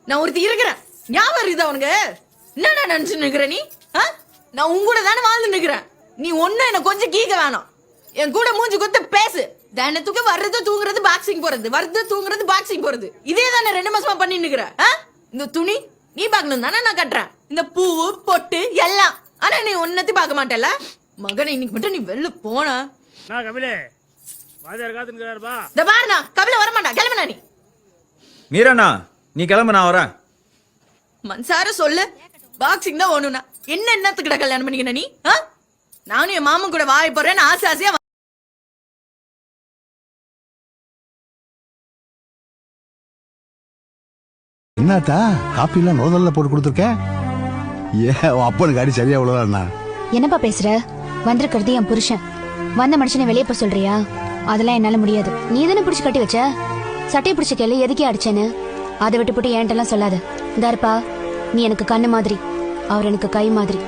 நான் ஒருத்தி இருக்கிறேன். ஞாபகம் இருக்குதா உனக்கு? என்னடா நினைச்சு நிக்கிற நீ? நான் உங்கூட தானே வாழ்ந்து நிக்கிறேன். நீ ஒன்னும் என்ன கொஞ்சம் கீக்க வேணாம். என் கூட மூஞ்சி கொத்த பேசு. தினத்துக்கு வர்றது தூங்குறது பாக்ஸிங் போறது, வர்றது தூங்குறது பாக்ஸிங் போறது, இதே தானே 2 மாசமா பண்ணி நிக்கிற. இந்த துணி நீ பாக்கணும் தானே நான் கட்டுறேன். இந்த பூவு பொட்டு எல்லாம். ஆனா நீ ஒன்னத்தையும் பார்க்க மாட்டல. மகனை இன்னைக்கு மட்டும் நீ வெளில போன. நான் கபிலே வாத்தியார் காத்துக்கிறாருப்பா. இந்த பாருண்ணா, கபில வரமாட்டா. கிளம்புனா நீ. மீராண்ணா நீ கிளம்பு, நான் வரேன். மன்சார சொல்லு. பாக்ஸிங் தான் ஒண்ணுனா என்னத்துக்கிட்ட கல்யாணம் பண்ணிக்கின நீ? நானும் என் மாமன் கூட வாய போறேன்னு ஆசை ஆசையா. என்னத்தா காப்பி எல்லாம் நோதல்ல போட்டு கொடுத்துருக்கேன். அப்பனுக்கு அடி சரியா அவ்வளவுதாண்ணா. என்னப்பா பேசுற? வந்திருக்கிறது என் புருஷன். வந்த மனுஷனை வெளியே போய் சொல்றியா? அதெல்லாம் என்னால முடியாது. நீ தானே பிடிச்சு கட்டி வச்ச. சட்டையை பிடிச்ச கேளு எதுக்கே அடிச்சேன்னு. அதை விட்டு போட்டு என்கிட்ட எல்லாம் சொல்லாத. இந்தாருப்பா, நீ எனக்கு கண்ணு மாதிரி, அவர் எனக்கு கை மாதிரி.